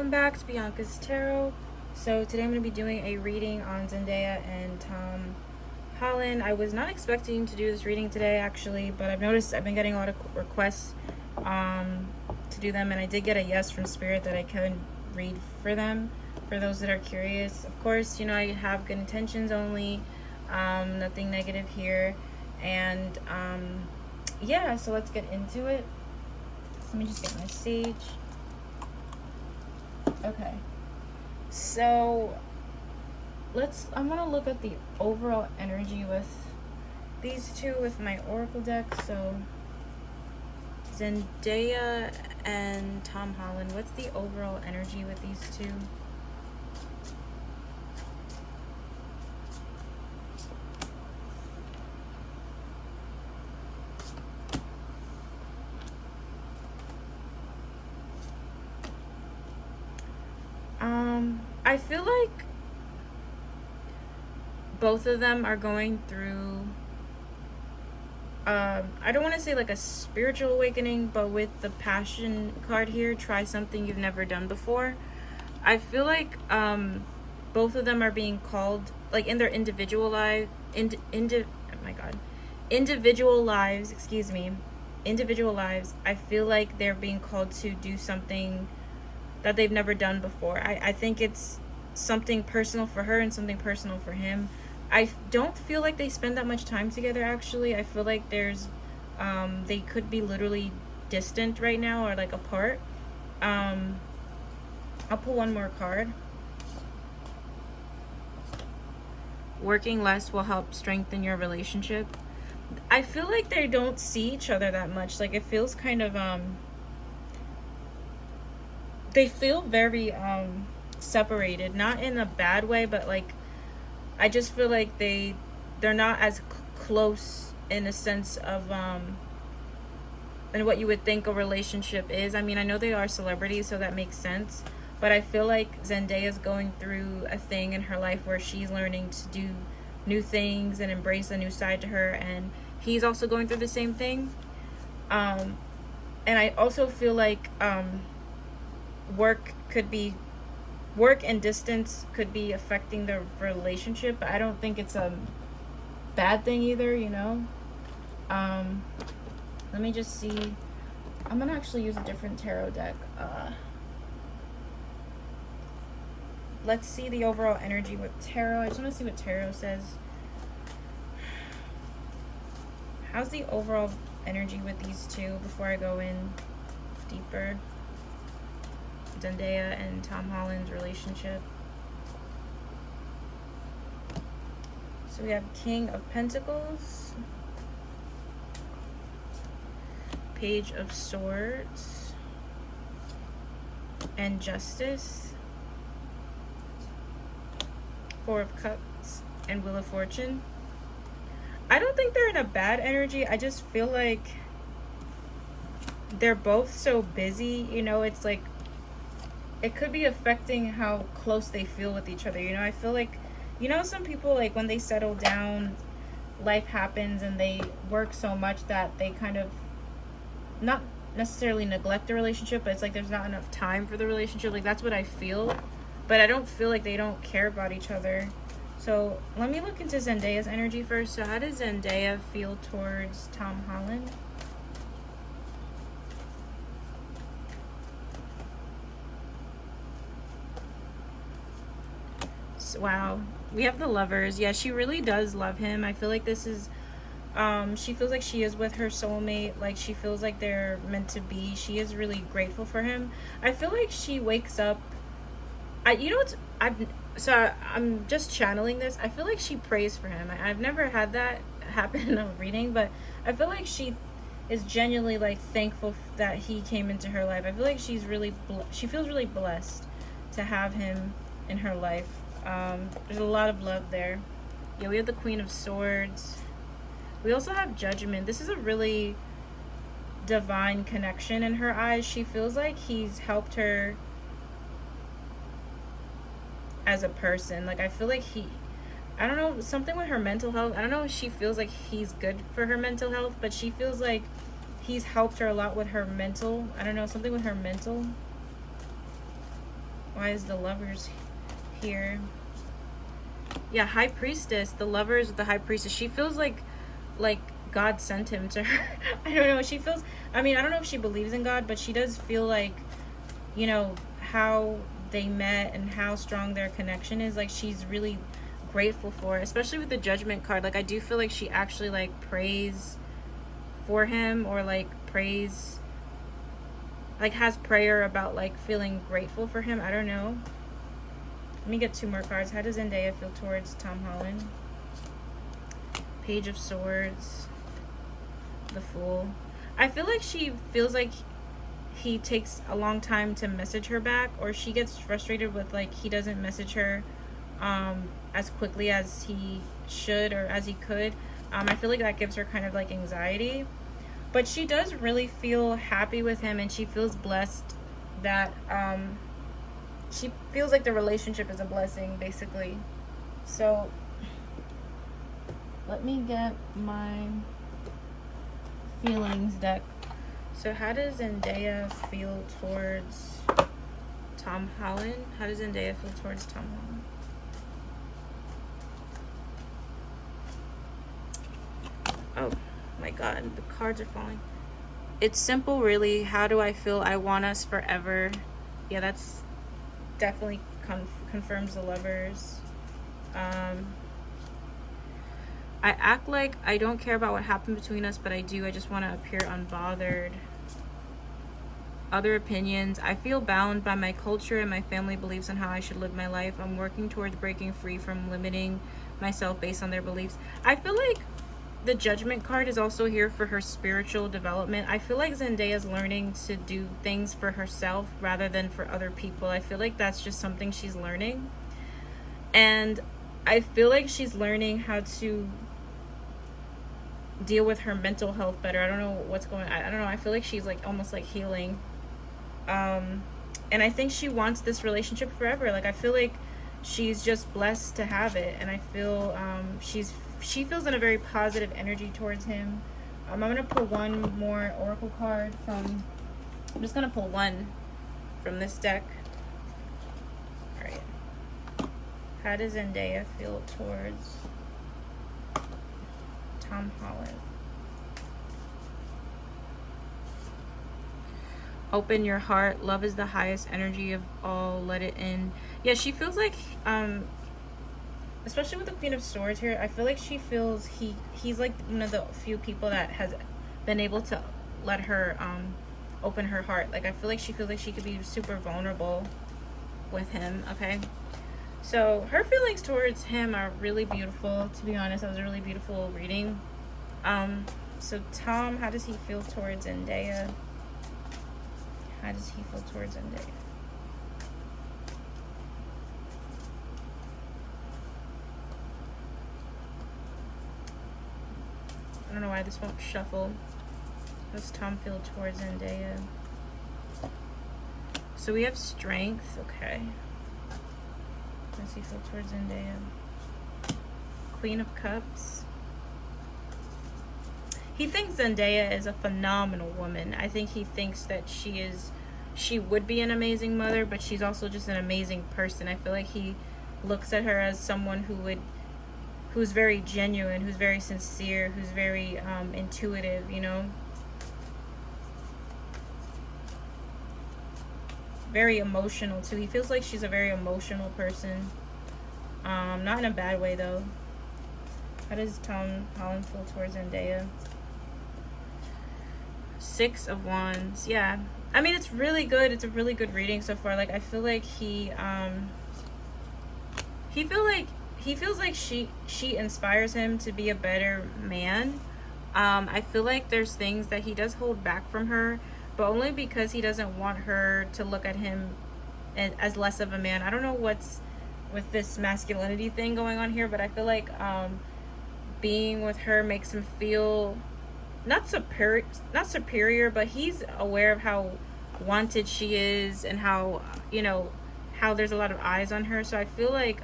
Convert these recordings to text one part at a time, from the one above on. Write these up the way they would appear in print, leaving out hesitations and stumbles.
welcome back to Bianca's Tarot. So today I'm going to be doing a reading on Zendaya and Tom Holland. I was not expecting to do this reading today actually, but I've noticed I've been getting a lot of requests to do them, and I did get a yes from Spirit that I can read for them, for those that are curious. Of course, you know, I have good intentions only, nothing negative here, and yeah, so let's get into it. So let me just get my sage. Okay, so I'm gonna look at the overall energy with these two with my oracle deck. So Zendaya and Tom Holland, what's the overall energy with these two? I feel like both of them are going through I don't want to say like a spiritual awakening, but with the passion card here, try something you've never done before. I feel like both of them are being called, like in their individual lives, individual lives, I feel like they're being called to do something that they've never done before. I think it's something personal for her and something personal for him. I don't feel like they spend that much time together actually. I feel like there's they could be literally distant right now or like apart. I'll pull one more card. Working less will help strengthen your relationship. I feel like they don't see each other that much. Like it feels kind of they feel very separated, not in a bad way, but like I just feel like they're not as close in a sense of and what you would think a relationship is. I mean, I know they are celebrities, so that makes sense, but I feel like Zendaya's going through a thing in her life where she's learning to do new things and embrace a new side to her, and he's also going through the same thing. And I also feel like work and distance could be affecting the relationship, but I don't think it's a bad thing either, you know. Let me just see. I'm gonna actually use a different tarot deck. Let's see the overall energy with tarot. I just want to see what tarot says. How's the overall energy with these two before I go in deeper? Zendaya and Tom Holland's relationship. So we have King of Pentacles, Page of Swords, and Justice, Four of Cups, and Wheel of Fortune. I don't think they're in a bad energy. I just feel like they're both so busy, you know. It's like it could be affecting how close they feel with each other, you know. I feel like, you know, some people, like when they settle down, life happens and they work so much that they kind of not necessarily neglect the relationship, but it's like there's not enough time for the relationship. Like that's what I feel, but I don't feel like they don't care about each other. So let me look into Zendaya's energy first. So how does Zendaya feel towards Tom Holland? Wow, we have the Lovers. Yeah, she really does love him. I feel like this is she feels like she is with her soulmate. Like she feels like they're meant to be. She is really grateful for him. I feel like she wakes up, you know what's, I'm just channeling this. I feel like she prays for him. I've never had that happen in a reading, but I feel like she is genuinely like thankful that he came into her life. I feel like she feels really blessed to have him in her life. There's a lot of love there. Yeah, we have the Queen of Swords. We also have Judgment. This is a really divine connection in her eyes. She feels like he's helped her as a person. Like I feel like I don't know, something with her mental health. I don't know if she feels like he's good for her mental health, but she feels like he's helped her a lot with her mental. I don't know, something with her mental. Why is the lovers here? Yeah, high priestess. The lovers with the high priestess. She feels like God sent him to her. I don't know. She feels, I mean, I don't know if she believes in God, but she does feel like, you know, how they met and how strong their connection is. Like, she's really grateful for it, especially with the judgment card. Like, I do feel like she actually like prays for him, or like prays, like has prayer about like feeling grateful for him. I don't know. Let me get 2 more cards. How does Zendaya feel towards Tom Holland? Page of Swords. The Fool. I feel like she feels like he takes a long time to message her back, or she gets frustrated with like he doesn't message her as quickly as he should or as he could. I feel like that gives her kind of like anxiety, but she does really feel happy with him, and she feels blessed that she feels like the relationship is a blessing, basically. So let me get my feelings deck. So how does Zendaya feel towards Tom Holland? How does Zendaya feel towards Tom Holland? Oh my god, the cards are falling. It's simple, really. How do I feel? I want us forever. Yeah, that's definitely confirms the lovers. I act like I don't care about what happened between us, but I do. I just want to appear unbothered. Other opinions. I feel bound by my culture and my family beliefs on how I should live my life. I'm working towards breaking free from limiting myself based on their beliefs. I feel like the Judgment card is also here for her spiritual development. I feel like Zendaya's learning to do things for herself rather than for other people. I feel like that's just something she's learning. And I feel like she's learning how to deal with her mental health better. I don't know what's going on. I don't know. I feel like she's like almost like healing. And I think she wants this relationship forever. Like, I feel like she's just blessed to have it. And I feel she feels in a very positive energy towards him. I'm going to pull one more oracle card from... I'm just going to pull one from this deck. Alright. How does Zendaya feel towards Tom Holland? Open your heart. Love is the highest energy of all. Let it in. Yeah, she feels like, especially with the Queen of Swords here, I feel like she feels he's like one of the few people that has been able to let her open her heart. Like, I feel like she feels like she could be super vulnerable with him. Okay, so her feelings towards him are really beautiful. To be honest, that was a really beautiful reading. So Tom, how does he feel towards Zendaya? How does he feel towards Zendaya? I don't know why this won't shuffle. How does Tom feel towards Zendaya? So we have strength. Okay. How does he feel towards Zendaya? Queen of Cups. He thinks Zendaya is a phenomenal woman. I think he thinks that she would be an amazing mother, but she's also just an amazing person. I feel like he looks at her as someone who's very genuine, who's very sincere, who's very intuitive, you know? Very emotional too. He feels like she's a very emotional person. Not in a bad way though. How does Tom Holland feel towards Zendaya? 6 of Wands. Yeah, I mean, it's really good. It's a really good reading so far. Like, I feel like he feels like she inspires him to be a better man. I feel like there's things that he does hold back from her, but only because he doesn't want her to look at him as less of a man. I don't know what's with this masculinity thing going on here, but I feel like being with her makes him feel not superior, but he's aware of how wanted she is and how, you know, how there's a lot of eyes on her. So I feel like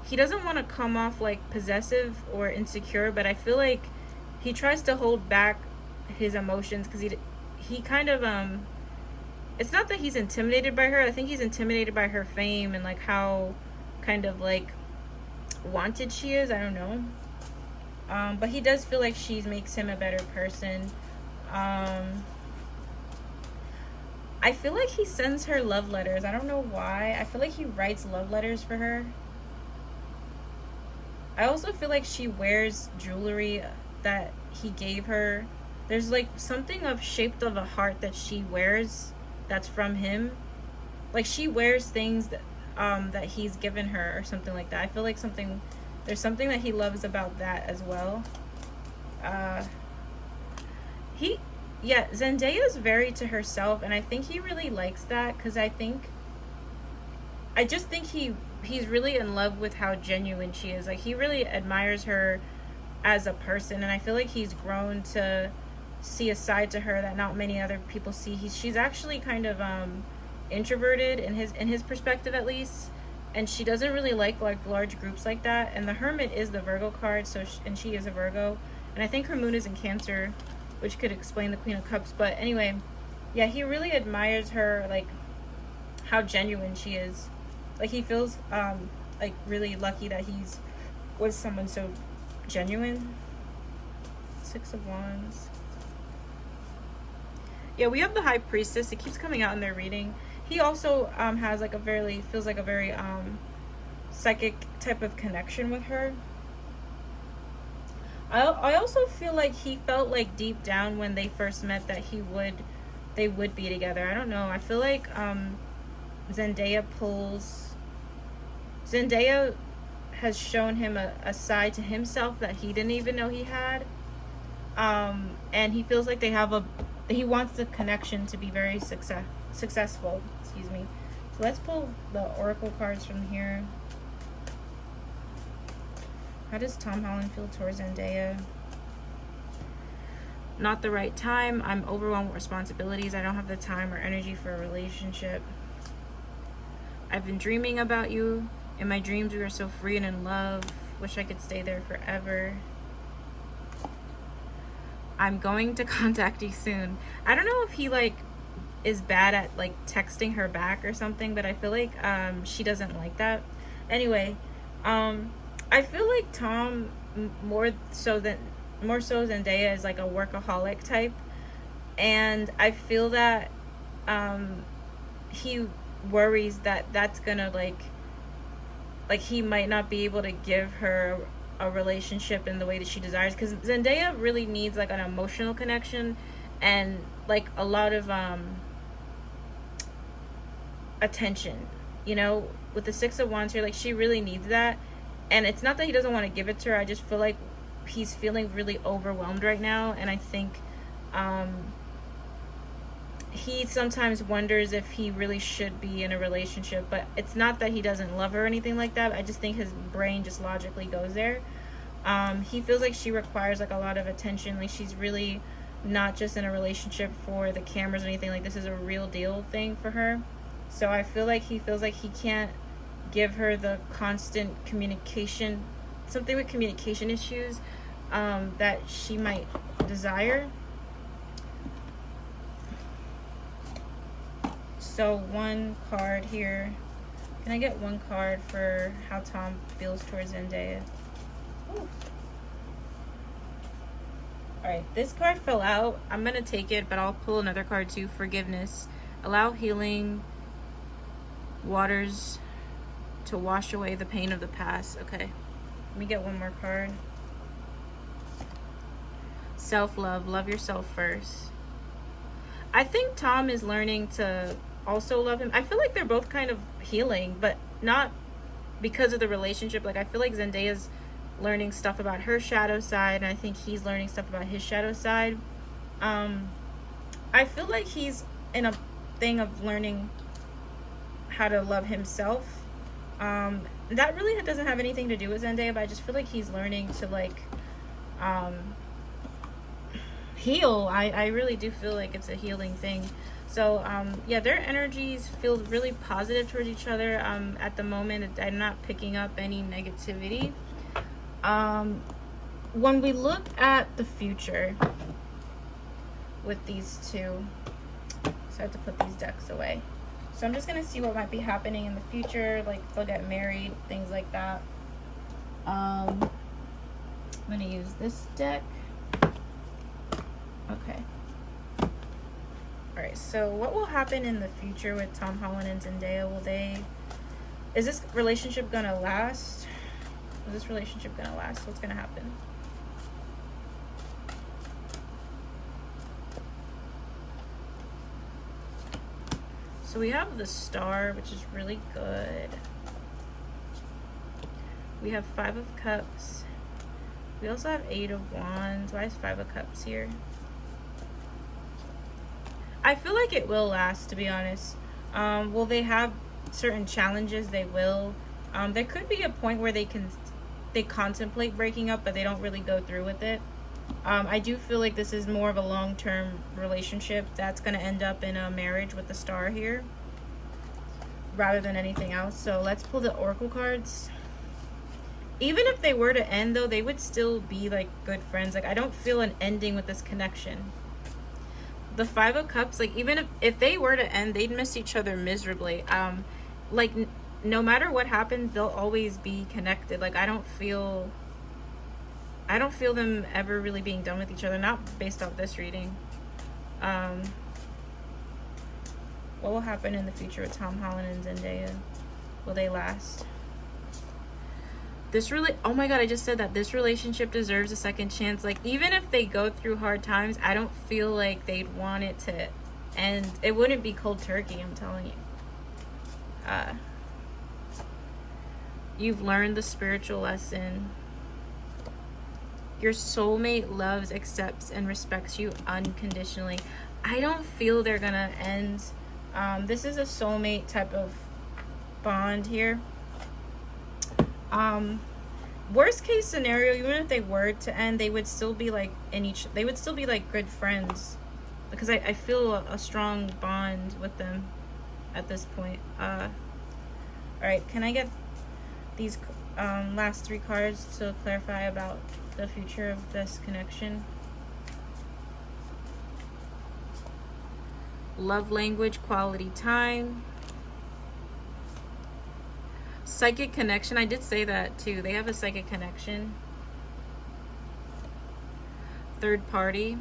he doesn't want to come off like possessive or insecure, but I feel like he tries to hold back his emotions because he kind of it's not that he's intimidated by her. I think he's intimidated by her fame and like how kind of like wanted she is. I don't know. But he does feel like she makes him a better person. I feel like he sends her love letters. I don't know why. I feel like he writes love letters for her. I also feel like she wears jewelry that he gave her. There's like something of shaped of a heart that she wears that's from him. Like she wears things that he's given her or something like that. I feel like there's something that he loves about that as well. Zendaya is very to herself, and I think he really likes that, because I just think he's really in love with how genuine she is. Like he really admires her as a person, and I feel like he's grown to see a side to her that not many other people see. She's actually kind of introverted in his perspective, at least, and she doesn't really like large groups like that. And the Hermit is the Virgo card, and she is a Virgo, and I think her moon is in Cancer, which could explain the Queen of Cups. But anyway, yeah, he really admires her, like how genuine she is. Like he feels like really lucky that he's with someone so genuine. 6 of Wands. Yeah, we have the High Priestess. It keeps coming out in their reading. He also has like feels like a very psychic type of connection with her. I also feel like he felt like deep down when they first met that they would be together. I don't know. I feel like Zendaya has shown him a side to himself that he didn't even know he had. And he feels like he wants the connection to be very successful. Excuse me. So let's pull the Oracle cards from here. How does Tom Holland feel towards Zendaya? Not the right time. I'm overwhelmed with responsibilities. I don't have the time or energy for a relationship. I've been dreaming about you. In my dreams, we were so free and in love. Wish I could stay there forever. I'm going to contact you soon. I don't know if he like is bad at like texting her back or something, but I feel like she doesn't like that. Anyway, I feel like Tom more so Zendaya is like a workaholic type, and I feel that he worries that that's gonna like he might not be able to give her a relationship in the way that she desires, because Zendaya really needs like an emotional connection and like a lot of attention, with the 6 of Wands here. Like she really needs that, and it's not that he doesn't want to give it to her. I just feel like he's feeling really overwhelmed right now, and I think he sometimes wonders if he really should be in a relationship. But it's not that he doesn't love her or anything like that. I just think his brain just logically goes there. He feels like she requires like a lot of attention. Like she's really not just in a relationship for the cameras or anything. Like this is a real deal thing for her. So I feel like he feels like he can't give her the constant communication, something with communication issues that she might desire. So one card here. Can I get one card for how Tom feels towards Zendaya? Ooh. Alright, this card fell out. I'm going to take it, but I'll pull another card too. Forgiveness. Allow healing waters to wash away the pain of the past. Okay, let me get one more card. Self-love. Love yourself first. I think Tom is learning to also love him. I feel like they're both kind of healing, but not because of the relationship. Like I feel like Zendaya's learning stuff about her shadow side, and I think he's learning stuff about his shadow side. I feel like he's in a thing of learning how to love himself. That really doesn't have anything to do with Zendaya, but I just feel like he's learning to like heal. I really do feel like it's a healing thing. So yeah, their energies feel really positive towards each other at the moment. I'm not picking up any negativity. When we look at the future with these two, So I have to put these decks away. So I'm just going to see what might be happening in the future, like if they'll get married, things like that. I'm going to use this deck. Okay. Alright, so what will happen in the future with Tom Holland and Zendaya? Is this relationship going to last? Is this relationship going to last? What's going to happen? So we have the Star, which is really good. We have 5 of Cups. We also have 8 of Wands. Why is 5 of Cups here? I feel like it will last, to be honest. Will they have certain challenges? They will. There could be a point where they contemplate breaking up, but they don't really go through with it. I do feel like this is more of a long-term relationship that's going to end up in a marriage with the Star here rather than anything else. So let's pull the Oracle cards. Even if they were to end, though, they would still be like good friends. Like, I don't feel an ending with this connection. The 5 of Cups, like, even if they were to end, they'd miss each other miserably. Like, no matter what happens, they'll always be connected. Like, I don't feel them ever really being done with each other, not based off this reading. What will happen in the future with Tom Holland and Zendaya? Will they last? Oh my god, I just said that this relationship deserves a second chance. Like, even if they go through hard times, I don't feel like they'd want it to end. It wouldn't be cold turkey, I'm telling you. You've learned the spiritual lesson. Your soulmate loves, accepts, and respects you unconditionally. I don't feel they're gonna end. This is a soulmate type of bond here. Worst case scenario, even if they were to end, they would still be like they would still be like good friends, because I feel a strong bond with them at this point. All right, can I get these last 3 cards to clarify about the future of this connection? Love language, quality time. Psychic connection. I did say that too. They have a psychic connection. Third party.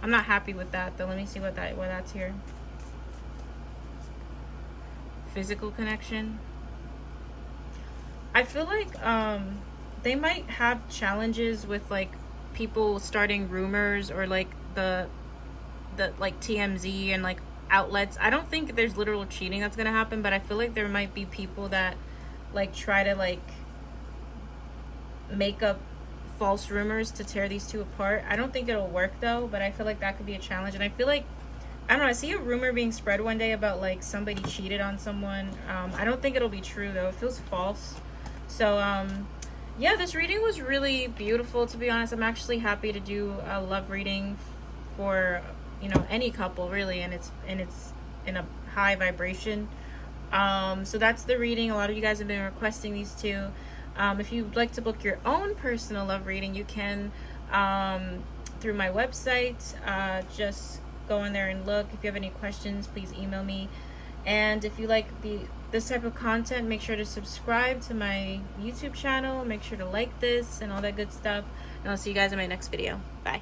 I'm not happy with that though. Let me see what that's here. Physical connection. I feel like they might have challenges with like people starting rumors, or like the like TMZ and like outlets. I don't think there's literal cheating that's gonna happen, but I feel like there might be people that like try to like make up false rumors to tear these two apart. I don't think it'll work though, but I feel like that could be a challenge. And I feel like, I don't know, I see a rumor being spread one day about like somebody cheated on someone. I don't think it'll be true though. It feels false. So yeah, this reading was really beautiful, to be honest. I'm actually happy to do a love reading for, you know, any couple really, and it's in a high vibration. So that's the reading. A lot of you guys have been requesting these two. If you'd like to book your own personal love reading, you can through my website. Just go in there and look. If you have any questions, please email me. And if you like this type of content, make sure to subscribe to my YouTube channel. Make sure to like this and all that good stuff. And I'll see you guys in my next video. Bye.